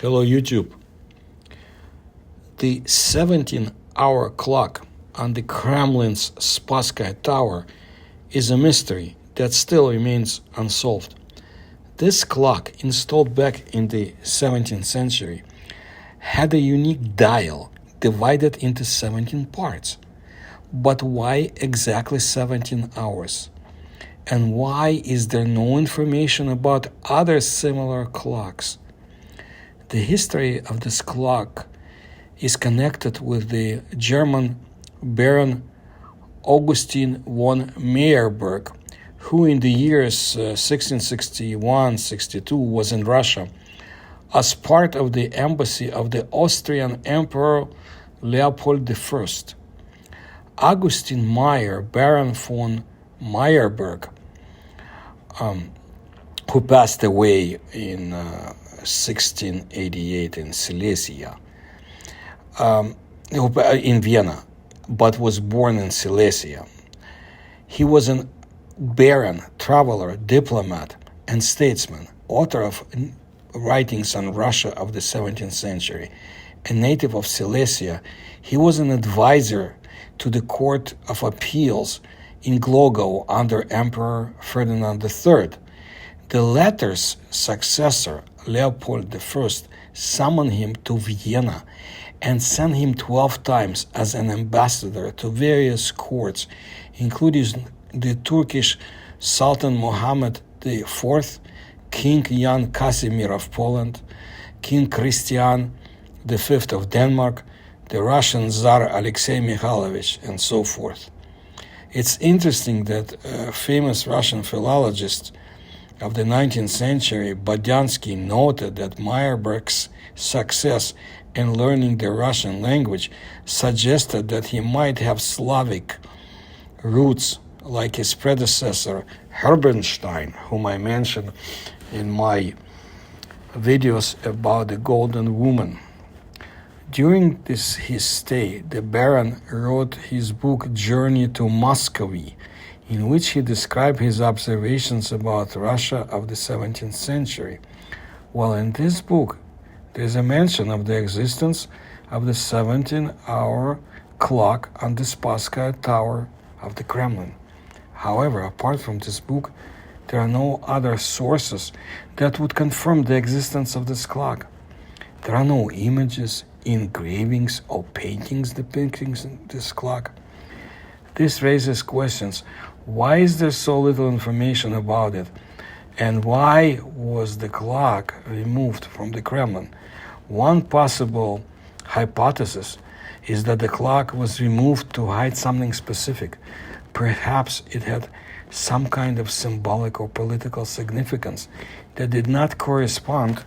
Hello YouTube. The 17-hour clock on the Kremlin's Spasskaya Tower is a mystery that still remains unsolved. This clock, installed back in the 17th century, had a unique dial divided into 17 parts. But why exactly 17 hours? And why is there no information about other similar clocks? The history of this clock is connected with the German Baron Augustin von Meyerbeer, who in the years 1661-62 was in Russia as part of the embassy of the Austrian Emperor Leopold I. Augustin Meyer, Baron von Meyerbeer, who passed away in 1688 in Silesia, in Vienna, but was born in Silesia. He was a baron, traveler, diplomat, and statesman, author of writings on Russia of the 17th century. A native of Silesia, he was an advisor to the Court of Appeals in Głogów under Emperor Ferdinand III. The latter's successor, Leopold I, summoned him to Vienna and sent him 12 times as an ambassador to various courts, including the Turkish Sultan Mohammed IV, King John Casimir of Poland, King Christian V of Denmark, the Russian Tsar Alexei, and so forth. It's interesting that a famous Russian philologist of the 19th century, Bodyansky, noted that Meyerbeer's success in learning the Russian language suggested that he might have Slavic roots like his predecessor Herbenstein, whom I mentioned in my videos about the Golden Woman. During his stay, the Baron wrote his book Journey to Muscovy, in which he described his observations about Russia of the 17th century. Well, in this book, there is a mention of the existence of the 17-hour clock on the Spasskaya Tower of the Kremlin. However, apart from this book, there are no other sources that would confirm the existence of this clock. There are no images, engravings, or paintings depicting this clock. This raises questions. Why is there so little information about it? And why was the clock removed from the Kremlin? One possible hypothesis is that the clock was removed to hide something specific. Perhaps it had some kind of symbolic or political significance that did not correspond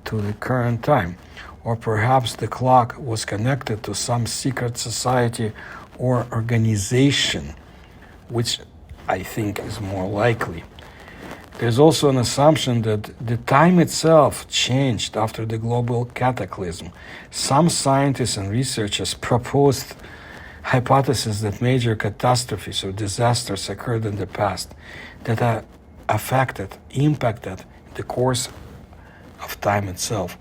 to the current time. Or perhaps the clock was connected to some secret society or organization, which I think is more likely. There's also an assumption that the time itself changed after the global cataclysm. Some scientists and researchers proposed hypotheses that major catastrophes or disasters occurred in the past that impacted the course of time itself.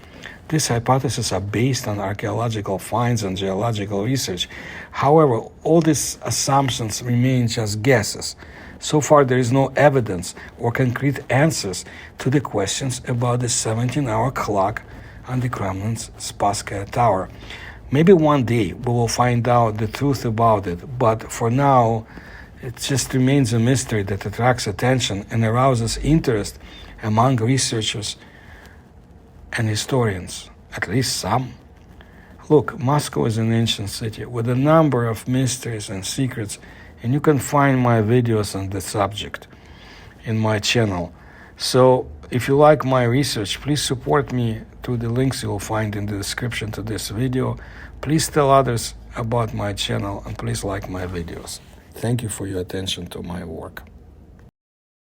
These hypotheses are based on archaeological finds and geological research. However, all these assumptions remain just guesses. So far, there is no evidence or concrete answers to the questions about the 17-hour clock on the Kremlin's Spasskaya Tower. Maybe one day we will find out the truth about it, but for now, it just remains a mystery that attracts attention and arouses interest among researchers and historians, at least some. Look, Moscow is an ancient city with a number of mysteries and secrets, and you can find my videos on the subject in my channel. So if you like my research, please support me through the links you will find in the description to this video. Please tell others about my channel and please like my videos. Thank you for your attention to my work.